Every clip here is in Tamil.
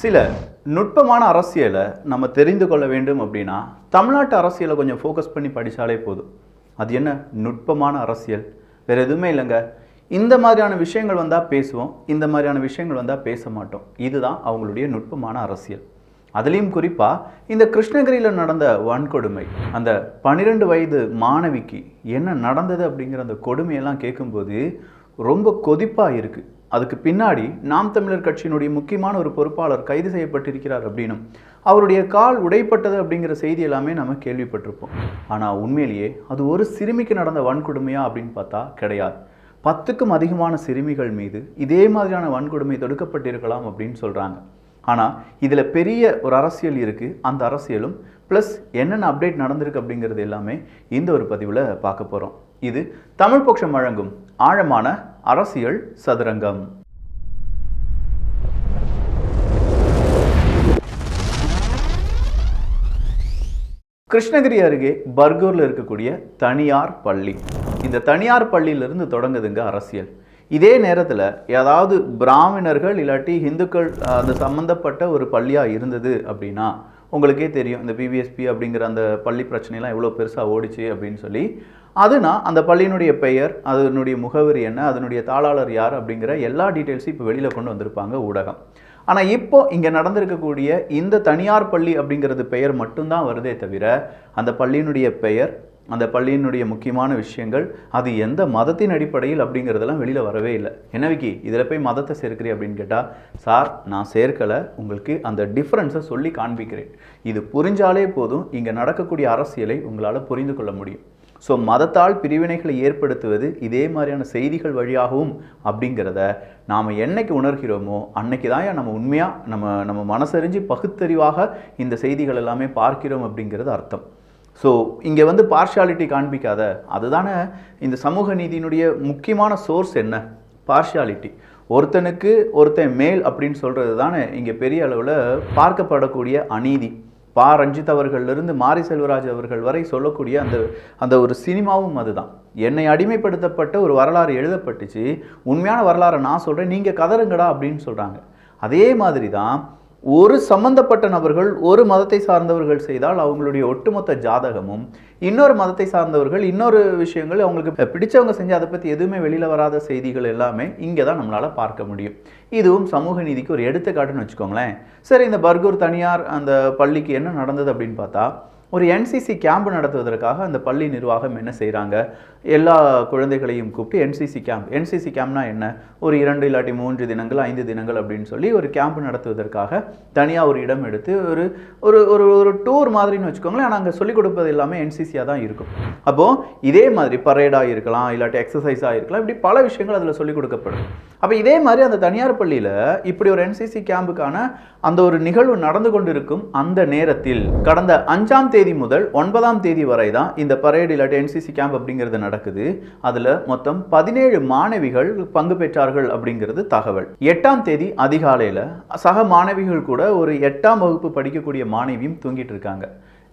சில நுட்பமான அரசியலை நம்ம தெரிந்து கொள்ள வேண்டும் அப்படின்னா தமிழ்நாட்டு அரசியலை கொஞ்சம் ஃபோக்கஸ் பண்ணி படித்தாலே போதும். அது என்ன நுட்பமான அரசியல்? வேறு எதுவுமே இல்லைங்க. இந்த மாதிரியான விஷயங்கள் வந்தால் பேசுவோம், இந்த மாதிரியான விஷயங்கள் வந்தால் பேச மாட்டோம். இதுதான் அவங்களுடைய நுட்பமான அரசியல். அதுலேயும் குறிப்பாக இந்த கிருஷ்ணகிரியில் நடந்த வன்கொடுமை, அந்த 12 வயது மாணவிக்கு என்ன நடந்தது அப்படிங்கிற அந்த கொடுமையெல்லாம் கேட்கும்போது ரொம்ப கொதிப்பாக இருக்குது. அதுக்கு பின்னாடி நாம் தமிழர் கட்சியினுடைய முக்கியமான ஒரு பொறுப்பாளர் கைது செய்யப்பட்டிருக்கிறார் அப்படின்னும், அவருடைய கால் உடைப்பட்டது அப்படிங்கிற செய்தி எல்லாமே நம்ம கேள்விப்பட்டிருப்போம். ஆனால் உண்மையிலேயே அது ஒரு சிறுமிக்கு நடந்த வன்கொடுமையா அப்படின்னு பார்த்தா கிடையாது. 10க்கும் அதிகமான சிறுமிகள் மீது இதே மாதிரியான வன்கொடுமை தொடுக்கப்பட்டிருக்கலாம் அப்படின்னு சொல்கிறாங்க. ஆனால் இதில் பெரிய ஒரு அரசியல் இருக்குது. அந்த அரசியலும் ப்ளஸ் என்னென்ன அப்டேட் நடந்திருக்கு அப்படிங்கிறது எல்லாமே இந்த ஒரு பதிவில் பார்க்க போகிறோம். இது தமிழ் பக்ஷம் வழங்கும் ஆழமான அரசியல் சதுரங்கம். கிருஷ்ணகிரி அருகே பர்கூரில் இருக்கக்கூடிய தனியார் பள்ளி. இந்த தனியார் பள்ளியிலிருந்து தொடங்குதுங்க அரசியல். இதே நேரத்தில் ஏதாவது பிராமணர்கள் இல்லாட்டி இந்துக்கள் அந்த சம்மந்தப்பட்ட ஒரு பள்ளியாக இருந்தது அப்படின்னா உங்களுக்கே தெரியும், இந்த பிபிஎஸ்பி அப்படிங்கிற அந்த பள்ளி பிரச்சனைலாம் எவ்வளோ பெருசாக ஓடிச்சு அப்படின்னு சொல்லி. அதுனா அந்த பள்ளியினுடைய பெயர், அதனுடைய முகவரி என்ன, அதனுடைய தாளாளர் யார் அப்படிங்கிற எல்லா டீட்டெயில்ஸும் இப்போ வெளியில் கொண்டு வந்திருப்பாங்க ஊடகம். ஆனால் இப்போ இங்கே நடந்திருக்கக்கூடிய இந்த தனியார் பள்ளி அப்படிங்கிறது பெயர் மட்டும்தான் வருதே தவிர அந்த பள்ளியினுடைய பெயர், அந்த பள்ளியினுடைய முக்கியமான விஷயங்கள், அது எந்த மதத்தின் அடிப்படையில் அப்படிங்கிறதெல்லாம் வெளியில் வரவே இல்லை. என்ன விக்கி இதில் போய் மதத்தை சேர்க்கிறேன் அப்படின்னு கேட்டால், சார் நான் சேர்க்கலை, உங்களுக்கு அந்த டிஃப்ரென்ஸை சொல்லி காண்பிக்கிறேன். இது புரிஞ்சாலே போதும், இங்கே நடக்கக்கூடிய அரசியலை உங்களால் புரிந்து கொள்ள முடியும். ஸோ மதத்தால் பிரிவினைகளை ஏற்படுத்துவது இதே மாதிரியான செய்திகள் வழியாகவும் அப்படிங்கிறத நாம் என்னைக்கு உணர்கிறோமோ அன்னைக்கு தான் நம்ம உண்மையாக நம்ம மனசறிஞ்சு பகுத்தறிவாக இந்த செய்திகள் எல்லாமே பார்க்கிறோம் அப்படிங்கிறது அர்த்தம். ஸோ இங்கே பார்ஷியாலிட்டி காண்பிக்காத, அதுதானே இந்த சமூக நீதியினுடைய முக்கியமான சோர்ஸ் என்ன? பார்ஷியாலிட்டி. ஒருத்தனுக்கு ஒருத்தன் மேல் அப்படின்னு சொல்கிறது தானே இங்கே பெரிய அளவில் பார்க்கப்படக்கூடிய அநீதி. ரஞ்சித் அவர்களிலிருந்து மாரி செல்வராஜ் அவர்கள் வரை சொல்லக்கூடிய அந்த ஒரு சினிமாவும் அதுதான். என்னை அடிமைப்படுத்தப்பட்ட ஒரு வரலாறு எழுதப்பட்டுச்சு, உண்மையான வரலாறை நான் சொல்கிறேன், நீங்கள் கதறுங்கடா அப்படின்னு சொல்கிறாங்க. அதே மாதிரி தான் ஒரு சம்பந்தப்பட்ட நபர்கள் ஒரு மதத்தை சார்ந்தவர்கள் செய்தால் அவங்களுடைய ஒட்டுமொத்த ஜாதகமும், இன்னொரு மதத்தை சார்ந்தவர்கள் இன்னொரு விஷயங்கள் அவங்களுக்கு பிடிச்சவங்க செஞ்சு அதை பற்றி எதுவுமே வெளியில் வராத செய்திகள் எல்லாமே இங்கே தான் நம்மளால் பார்க்க முடியும். இதுவும் சமூக நீதிக்கு ஒரு எடுத்துக்காட்டுன்னு வச்சுக்கோங்களேன். சரி, இந்த பர்கூர் தனியார் அந்த பள்ளிக்கு என்ன நடந்தது அப்படின்னு பார்த்தா, ஒரு என்சிசி கேம்ப் நடத்துவதற்காக அந்த பள்ளி நிர்வாகம் என்ன செய்கிறாங்க, எல்லா குழந்தைகளையும் கூப்பிட்டு என்சிசி கேம்ப்னா என்ன, ஒரு 2 இல்லாட்டி 3 தினங்கள் 5 தினங்கள் அப்படின்னு சொல்லி ஒரு கேம்ப் நடத்துவதற்காக தனியாக ஒரு இடம் எடுத்து ஒரு ஒரு ஒரு டூர் மாதிரின்னு வச்சுக்கோங்களேன். ஆனால் அங்கே சொல்லிக் கொடுப்பது எல்லாமே என்சிசியாக தான் இருக்கும். அப்போது இதே மாதிரி பரேடாக இருக்கலாம், இல்லாட்டி எக்ஸசைஸாக இருக்கலாம், இப்படி பல விஷயங்கள் அதில் சொல்லிக் கொடுக்கப்படும். அப்போ இதே மாதிரி அந்த தனியார் பள்ளியில் இப்படி ஒரு என்சிசி கேம்புக்கான அந்த ஒரு நிகழ்வு நடந்து கொண்டிருக்கும் அந்த நேரத்தில் கடந்த 5ஆம் தேதி முதல் 9ஆம் தேதி வரை தான் இந்த பரேடு இல்லாட்டி என்சிசி கேம்ப் அப்படிங்கிறது நடக்குது. அதில் மொத்தம் 17 மாணவிகள் பங்கு பெற்றார்கள் அப்படிங்கிறது தகவல். 8ஆம் தேதி அதிகாலையில் சக மாணவிகள் கூட ஒரு 8ஆம் வகுப்பு படிக்கக்கூடிய மாணவியும் தூங்கிட்டு இருக்காங்க.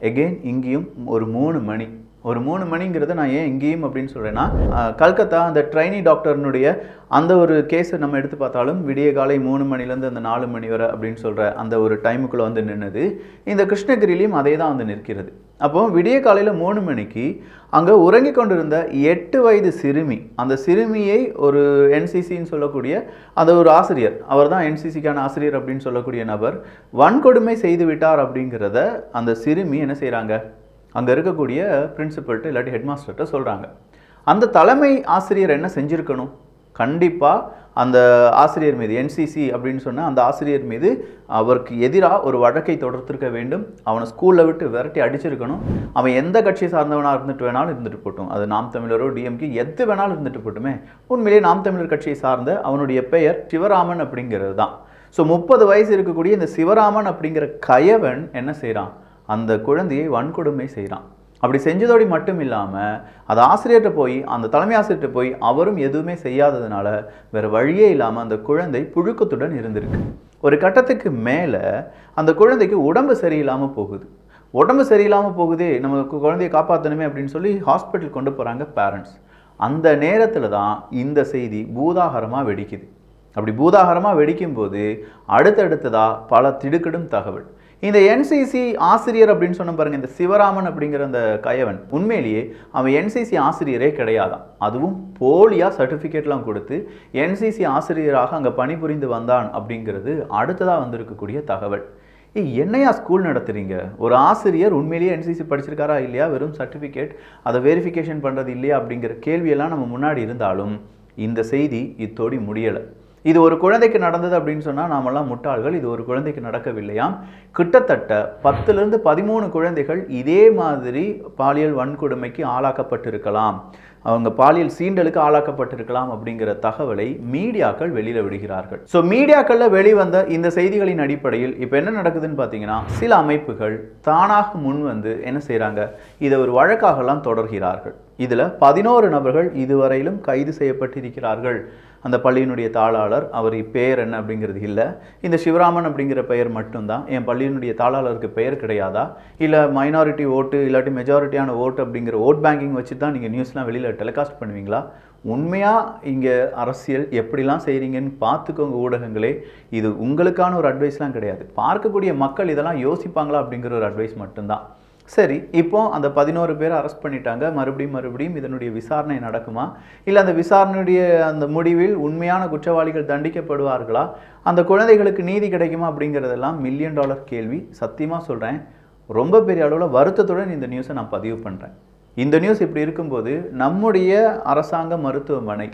எகெயின் இங்கேயும் ஒரு 3 மணிங்கிறத நான் ஏன் இங்கேயும் அப்படின்னு சொல்கிறேன்னா, கல்கத்தா அந்த ட்ரைனி டாக்டர்னுடைய அந்த ஒரு கேஸை நம்ம எடுத்து பார்த்தாலும் விடிய காலை 3 மணிலேருந்து அந்த 4 மணி வரை அப்படின்னு சொல்கிற அந்த ஒரு டைமுக்குள்ளே நின்றுது. இந்த கிருஷ்ணகிரியிலையும் அதே தான் நிற்கிறது. அப்போது விடிய காலையில் 3 மணிக்கு அங்கே உறங்கி கொண்டிருந்த 8 வயது சிறுமி, அந்த சிறுமியை ஒரு என்சிசின்னு சொல்லக்கூடிய அந்த ஒரு ஆசிரியர், அவர் தான் என்சிசிக்கான ஆசிரியர் அப்படின்னு சொல்லக்கூடிய நபர் வன்கொடுமை செய்து விட்டார் அப்படிங்கிறத அந்த சிறுமி என்ன செய்கிறாங்க, அங்கே இருக்கக்கூடிய பிரின்சிபல்கிட்ட இல்லாட்டி ஹெட்மாஸ்டர்கிட்ட சொல்கிறாங்க. அந்த தலைமை ஆசிரியர் என்ன செஞ்சுருக்கணும்? கண்டிப்பாக அந்த ஆசிரியர் மீது, என்சிசி அப்படின்னு சொன்னால் அந்த ஆசிரியர் மீது அவருக்கு எதிராக ஒரு வழக்கை தொடர்த்திருக்க வேண்டும். அவனை ஸ்கூலில் விட்டு விரட்டி அடிச்சிருக்கணும். அவன் எந்த கட்சியை சார்ந்தவனாக இருந்துட்டு போட்டும், அது நாம் தமிழரோ டிஎம்கே எது வேணாலும் இருந்துட்டு போட்டுமே, உண்மையிலேயே நாம் தமிழர் கட்சியை சார்ந்த அவனுடைய பெயர் சிவராமன் அப்படிங்கிறது தான். ஸோ 30 வயசு இருக்கக்கூடிய இந்த சிவராமன் அப்படிங்கிற கயவன் என்ன செய்கிறான், அந்த குழந்தையை வன்கொடுமை செய்கிறான். அப்படி செஞ்சதோடு மட்டும் இல்லாமல் அது ஆசிரியர்கிட்ட போய், அந்த தலைமை ஆசிரியர்கிட்ட போய் அவரும் எதுவுமே செய்யாததுனால வேறு வழியே இல்லாமல் அந்த குழந்தை புழுக்கத்துடன் இருந்திருக்கு. ஒரு கட்டத்துக்கு மேலே அந்த குழந்தைக்கு உடம்பு சரியில்லாமல் போகுது. நம்ம குழந்தையை காப்பாற்றணுமே அப்படின்னு சொல்லி ஹாஸ்பிட்டல் கொண்டு போகிறாங்க பேரண்ட்ஸ். அந்த நேரத்தில் தான் இந்த செய்தி பூதாகரமாக வெடிக்குது. அப்படி பூதாகரமாக வெடிக்கும் போது அடுத்தடுத்ததாக பல திடுக்கிடும் தகவல். இந்த என்சிசி ஆசிரியர் அப்படின்னு சொன்ன பாருங்க, இந்த சிவராமன் அப்படிங்கிற அந்த கயவன் உண்மையிலேயே அவன் என்சிசி ஆசிரியரே கிடையாதான். அதுவும் போலியா சர்டிஃபிகேட்லாம் கொடுத்து என்சிசி ஆசிரியராக அங்கே பணிபுரிந்து வந்தான் அப்படிங்கிறது அடுத்ததாக வந்திருக்கக்கூடிய தகவல். என்னையா ஸ்கூல் நடத்துறீங்க? ஒரு ஆசிரியர் உண்மையிலேயே என்சிசி படிச்சிருக்காரா இல்லையா, வெறும் சர்டிஃபிகேட் அதை வெரிஃபிகேஷன் பண்ணுறது இல்லையா அப்படிங்கிற கேள்வியெல்லாம் நம்ம முன்னாடி இருந்தாலும் இந்த செய்தி இத்தோடி முடியலை. இது ஒரு குழந்தைக்கு நடந்தது அப்படின்னு சொன்னால் நாமெல்லாம் முட்டாள்கள். இது ஒரு குழந்தைக்கு நடக்கவில்லையாம். கிட்டத்தட்ட 10லிருந்து 13 குழந்தைகள் இதே மாதிரி பாலியல் வன்கொடுமைக்கு ஆளாக்கப்பட்டிருக்கலாம், அவங்க பாலியல் சீண்டலுக்கு ஆளாக்கப்பட்டிருக்கலாம் அப்படிங்கிற தகவலை மீடியாக்கள் வெளியில் விடுகிறார்கள். ஸோ மீடியாக்களில் வெளிவந்த இந்த செய்திகளின் அடிப்படையில் இப்போ என்ன நடக்குதுன்னு பார்த்தீங்கன்னா, சில அமைப்புகள் தானாக முன் வந்து என்ன செய்கிறாங்க, இதை ஒரு வழக்காகலாம் தொடர்கிறார்கள். இதில் 11 நபர்கள் இதுவரையிலும் கைது செய்யப்பட்டிருக்கிறார்கள். அந்த பள்ளியினுடைய தாளாளர், அவர் பெயர் என்ன அப்படிங்கிறது இல்லை, இந்த சிவராமன் அப்படிங்கிற பெயர் மட்டும்தான். என் பள்ளியினுடைய தாளாளருக்கு பெயர் கிடையாதா, இல்லை மைனாரிட்டி ஓட்டு இல்லாட்டி மெஜாரிட்டியான ஓட்டு அப்படிங்கிற ஓட் பேங்கிங் வச்சு தான் நீங்கள் நியூஸ்லாம் வெளியில் டெலிகாஸ்ட் பண்ணுவீங்களா? உண்மையாக இங்கே அரசியல் எப்படிலாம் செய்கிறீங்கன்னு பார்த்துக்கோங்க ஊடகங்களே. இது உங்களுக்கான ஒரு அட்வைஸ்லாம் கிடையாது. பார்க்கக்கூடிய மக்கள் இதெல்லாம் யோசிப்பாங்களா அப்படிங்கிற ஒரு அட்வைஸ் மட்டும்தான். சரி, இப்போ அந்த 11 பேரை அரெஸ்ட் பண்ணிட்டாங்க. மறுபடியும் இதனுடைய விசாரணை நடக்குமா, இல்லை அந்த விசாரணையுடைய அந்த முடிவில் உண்மையான குற்றவாளிகள் தண்டிக்கப்படுவார்களா, அந்த குழந்தைகளுக்கு நீதி கிடைக்குமா அப்படிங்கிறதெல்லாம் $1 மில்லியன் கேள்வி. சத்தியமாக சொல்கிறேன், ரொம்ப பெரிய அளவில் வருத்தத்துடன் இந்த நியூஸை நான் பதிவு பண்ணுறேன். இந்த நியூஸ் இப்படி இருக்கும்போது நம்முடைய அரசாங்க மருத்துவமனை,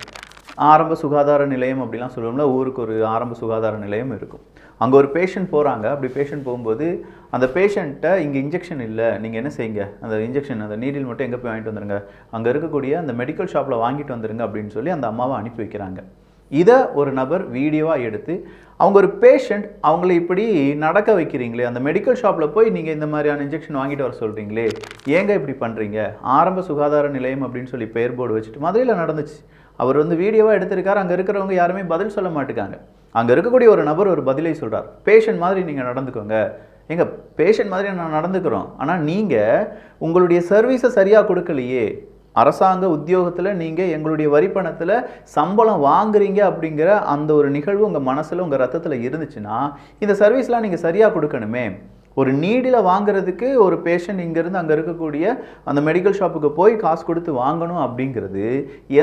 ஆரம்ப சுகாதார நிலையம் அப்படிலாம் சொல்லுவோம்ல, ஊருக்கு ஒரு ஆரம்ப சுகாதார நிலையம் இருக்கும். அங்கே ஒரு பேஷண்ட் போகிறாங்க. அப்படி பேஷண்ட் போகும்போது அந்த பேஷண்ட்டை இங்கே இன்ஜெக்ஷன் இல்லை, நீங்கள் என்ன செய்யுங்க, அந்த இன்ஜெக்ஷன் அந்த நீடில் மட்டும் எங்கே போய் வாங்கிட்டு வந்துடுங்க, அங்கே இருக்கக்கூடிய அந்த மெடிக்கல் ஷாப்பில் வாங்கிட்டு வந்துடுங்க அப்படின்னு சொல்லி அந்த அம்மாவை அனுப்பி வைக்கிறாங்க. இதை ஒரு நபர் வீடியோவாக எடுத்து, அவங்க ஒரு பேஷண்ட், அவங்கள இப்படி நடக்க வைக்கிறீங்களே, அந்த மெடிக்கல் ஷாப்பில் போய் நீங்கள் இந்த மாதிரியான இன்ஜெக்ஷன் வாங்கிட்டு வர சொல்கிறீங்களே, ஏங்க இப்படி பண்ணுறீங்க, ஆரம்ப சுகாதார நிலையம் அப்படின்னு சொல்லி பெயர் போர்டு வச்சுட்டு மதுரையில் நடந்துச்சு. அவர் வந்து வீடியோவாக எடுத்திருக்காரு. அங்கே இருக்கிறவங்க யாருமே பதில் சொல்ல மாட்டேங்காங்க. அங்கே இருக்கக்கூடிய ஒரு நபர் ஒரு பதிலை சொல்கிறார், பேஷண்ட் மாதிரி நீங்கள் நடந்துக்கோங்க. எங்க பேஷண்ட் மாதிரி நான் நடந்துக்கிறோம், ஆனால் நீங்கள் உங்களுடைய சர்வீஸை சரியாக கொடுக்கலையே, அரசாங்க உத்தியோகத்தில் நீங்கள் எங்களுடைய வரிப்பணத்தில் சம்பளம் வாங்குறீங்க அப்படிங்கிற அந்த ஒரு நிகழ்வு உங்கள் மனசில் உங்கள் ரத்தத்தில் இருந்துச்சுன்னா இந்த சர்வீஸ்லாம் நீங்கள் சரியாக கொடுக்கணுமே. ஒரு நீடில் வாங்குறதுக்கு ஒரு பேஷண்ட் இங்கேருந்து அங்கே இருக்கக்கூடிய அந்த மெடிக்கல் ஷாப்புக்கு போய் காசு கொடுத்து வாங்கணும் அப்படிங்கிறது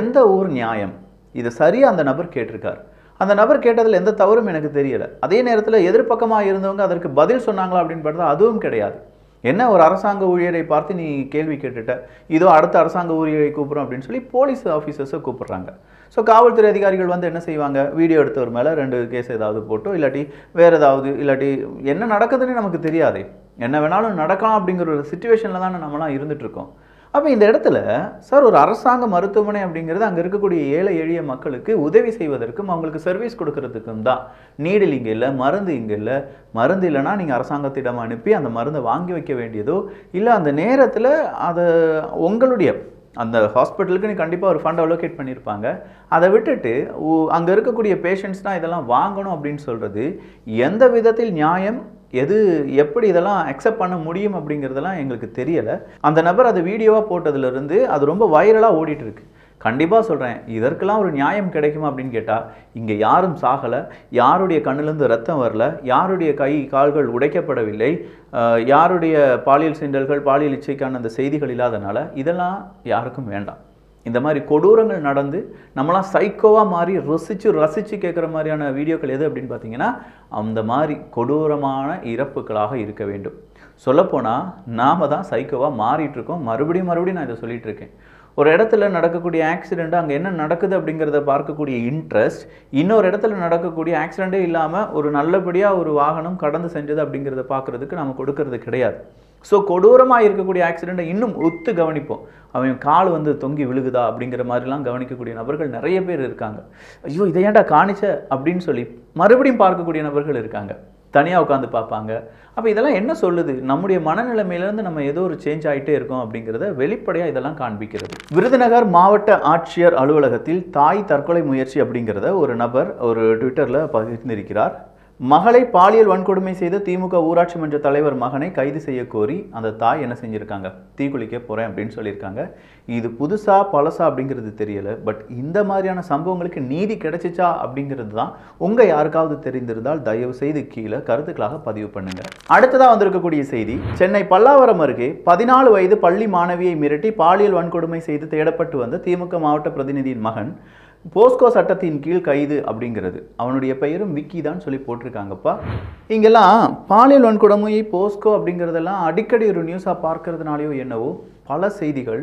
எந்த ஒரு நியாயம்? இதை சரியாக அந்த நபர் கேட்டிருக்கார். அந்த நபர் கேட்டதில் எந்த தவறும் எனக்கு தெரியலை. அதே நேரத்தில் எதிர்பக்கமாக இருந்தவங்க அதற்கு பதில் சொன்னாங்களா அப்படின்னு பார்த்தா அதுவும் கிடையாது. என்ன, ஒரு அரசாங்க ஊழியரை பார்த்து நீ கேள்வி கேட்டுட்ட, இதோ அடுத்த அரசாங்க ஊழியரை கூப்பிட்றோம் அப்படின்னு சொல்லி போலீஸ் ஆஃபீஸர்ஸை கூப்பிட்றாங்க. ஸோ காவல்துறை அதிகாரிகள் வந்து என்ன செய்வாங்க, வீடியோ எடுத்தவர் மேலே 2 கேஸ் ஏதாவது போட்டோ இல்லாட்டி வேறு ஏதாவது, இல்லாட்டி என்ன நடக்குதுன்னு நமக்கு தெரியாது, என்ன வேணாலும் நடக்கலாம் அப்படிங்கிற ஒரு சிச்சுவேஷனில் தானே நம்மளாம் இருந்துகிட்ருக்கோம். அப்போ இந்த இடத்துல சார், ஒரு அரசாங்க மருத்துவமனை அப்படிங்கிறது அங்கே இருக்கக்கூடிய ஏழை எளிய மக்களுக்கு உதவி செய்வதற்கும் அவங்களுக்கு சர்வீஸ் கொடுக்கறதுக்கும் தான். நீடில் இங்கே இல்லை, மருந்து இங்கே இல்லை. மருந்து இல்லைன்னா நீங்கள் அரசாங்கத்திடம் அனுப்பி அந்த மருந்தை வாங்கி வைக்க வேண்டியதோ, இல்லை அந்த நேரத்தில் அதை உங்களுடைய அந்த ஹாஸ்பிட்டலுக்கு நீ கண்டிப்பாக ஒரு ஃபண்ட் அலோகேட் பண்ணியிருப்பாங்க. அதை விட்டுட்டு அங்கே இருக்கக்கூடிய பேஷண்ட்ஸ் தான் இதெல்லாம் வாங்கணும் அப்படின்னு சொல்கிறது எந்த விதத்தில் நியாயம், எது எப்படி இதெல்லாம் அக்செப்ட் பண்ண முடியும் அப்படிங்கிறதெல்லாம் எங்களுக்கு தெரியலை. அந்த நபர் அதை வீடியோவாக போட்டதுலேருந்து அது ரொம்ப வைரலாக ஓடிட்டுருக்கு. கண்டிப்பாக சொல்கிறேன், இதற்கெல்லாம் ஒரு நியாயம் கிடைக்குமா அப்படின்னு கேட்டால், இங்கே யாரும் சாகலை, யாருடைய கண்ணிலேருந்து ரத்தம் வரல, யாருடைய கை கால்கள் உடைக்கப்படவில்லை, யாருடைய பாலியல் சீண்டல்கள் பாலியல் இச்சைக்கான அந்த செய்திகள் இல்லாதனால இதெல்லாம் யாருக்கும் வேண்டாம். இந்த மாதிரி கொடூரங்கள் நடந்து நம்மளாம் சைக்கோவாக மாறி ரசித்து கேட்குற மாதிரியான வீடியோக்கள் எது அப்படின்னு பார்த்தீங்கன்னா, அந்த மாதிரி கொடூரமான இறப்புகளாக இருக்க வேண்டும். சொல்லப்போனால் நாம் தான் சைக்கோவாக மாறிட்டுருக்கோம். மறுபடியும் நான் இதை சொல்லிகிட்டு இருக்கேன். ஒரு இடத்துல நடக்கக்கூடிய ஆக்சிடெண்ட், அங்கே என்ன நடக்குது அப்படிங்கிறத பார்க்கக்கூடிய இன்ட்ரெஸ்ட், இன்னொரு இடத்துல நடக்கக்கூடிய ஆக்சிடெண்ட்டே இல்லாமல் ஒரு நல்லபடியாக ஒரு வாகனம் கடந்து செஞ்சது அப்படிங்கிறத பார்க்குறதுக்கு நம்ம கொடுக்கறது கிடையாது. ஸோ கொடூரமாக இருக்கக்கூடிய ஆக்சிடெண்ட்டை இன்னும் ஒத்து கவனிப்போம். அவன் கால் வந்து தொங்கி விழுகுதா அப்படிங்கிற மாதிரிலாம் கவனிக்கக்கூடிய நபர்கள் நிறைய பேர் இருக்காங்க. ஐயோ இதை ஏன்டா காணிச்ச அப்படின்னு சொல்லி மறுபடியும் பார்க்கக்கூடிய நபர்கள் இருக்காங்க. தனியாக உட்காந்து பார்ப்பாங்க. அப்போ இதெல்லாம் என்ன சொல்லுது, நம்முடைய மனநிலைமையிலேருந்து நம்ம ஏதோ ஒரு சேஞ்ச் ஆகிட்டே இருக்கோம் அப்படிங்கிறத வெளிப்படையாக இதெல்லாம் காண்பிக்கிறது. விருதுநகர் மாவட்ட ஆட்சியர் அலுவலகத்தில் தாய் தற்கொலை முயற்சி அப்படிங்கிறத ஒரு நபர் ஒரு ட்விட்டரில் பகிர்ந்திருக்கிறார். மகளை பாலியல் வன்கொடுமை செய்த திமுக ஊராட்சி மன்ற தலைவர் மகனை கைது செய்ய கோரி அந்த தாய் என்ன செஞ்சிருக்காங்க, தீக்குளிக்க போறேன் அப்படின்னு சொல்லியிருக்காங்க. இது புதுசா பழசா அப்படிங்கிறது தெரியல. பட் இந்த மாதிரியான சம்பவங்களுக்கு நீதி கிடைச்சிச்சா அப்படிங்கிறது தான் உங்க யாருக்காவது தெரிந்திருந்தால் தயவு செய்து கீழே கருத்துக்களாக பதிவு பண்ணுங்க. அடுத்ததா வந்திருக்கக்கூடிய செய்தி, சென்னை பல்லாவரம் அருகே 14 வயது பள்ளி மாணவியை மிரட்டி பாலியல் வன்கொடுமை செய்து தேடப்பட்டு வந்த திமுக மாவட்ட பிரதிநிதியின் மகன் போஸ்கோ சட்டத்தின் கீழ் கைது அப்படிங்கிறது. அவனுடைய பெயரும் விக்கி தான் சொல்லி போட்டிருக்காங்கப்பா. இங்கெல்லாம் பாலியல் வன்கொடுமை போஸ்கோ அப்படிங்கிறதெல்லாம் அடிக்கடி ஒரு நியூஸாக பார்க்கறதுனாலையோ என்னவோ பல செய்திகள்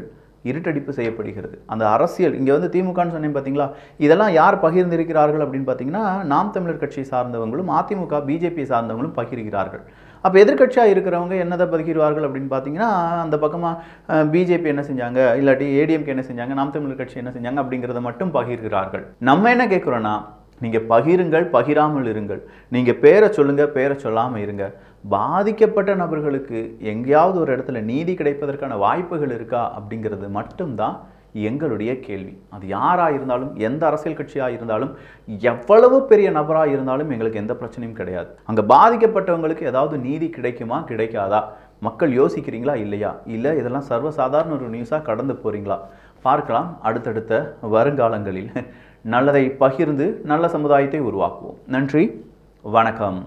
இருட்டடிப்பு செய்யப்படுகிறது. அந்த அரசியல் இங்கே வந்து திமுகன்னு சொன்னேன் பார்த்தீங்களா, இதெல்லாம் யார் பகிர்ந்திருக்கிறார்கள் அப்படின்னு பார்த்தீங்கன்னா நாம் தமிழர் கட்சியை சார்ந்தவங்களும் அதிமுக பிஜேபி சார்ந்தவங்களும் பகிர்கிறார்கள். அப்போ எதிர்கட்சியாக இருக்கிறவங்க என்னதை பகிர்வார்கள் அப்படின்னு பார்த்தீங்கன்னா, அந்த பக்கமாக பிஜேபி என்ன செஞ்சாங்க, இல்லாட்டி ஏடிஎம்கே என்ன செஞ்சாங்க, நாம் தமிழர் கட்சி என்ன செஞ்சாங்க அப்படிங்கிறத மட்டும் பகிர்கிறார்கள். நம்ம என்ன கேட்குறோன்னா, நீங்கள் பகிருங்கள், பகிராமல் இருங்கள். நீங்கள் பேரை சொல்லுங்கள், பேரை சொல்லாமல் இருங்க. பாதிக்கப்பட்ட நபர்களுக்கு எங்கேயாவது ஒரு இடத்துல நீதி கிடைப்பதற்கான வாய்ப்புகள் இருக்கா அப்படிங்கிறது மட்டும்தான் எங்களுடைய கேள்வி. அது யாராக இருந்தாலும், எந்த அரசியல் கட்சியாக இருந்தாலும், எவ்வளவு பெரிய நபராக இருந்தாலும் எங்களுக்கு எந்த பிரச்சனையும் கிடையாது. அங்கே பாதிக்கப்பட்டவங்களுக்கு ஏதாவது நீதி கிடைக்குமா, கிடைக்காதா? மக்கள் யோசிக்கிறீங்களா இல்லையா? இல்லை இதெல்லாம் சர்வசாதாரண ஒரு நியூஸாக கடந்து போகிறீங்களா? பார்க்கலாம் அடுத்தடுத்த வருங்காலங்களில். நல்லதை பகிர்ந்து நல்ல சமுதாயத்தை உருவாக்குவோம். நன்றி, வணக்கம்.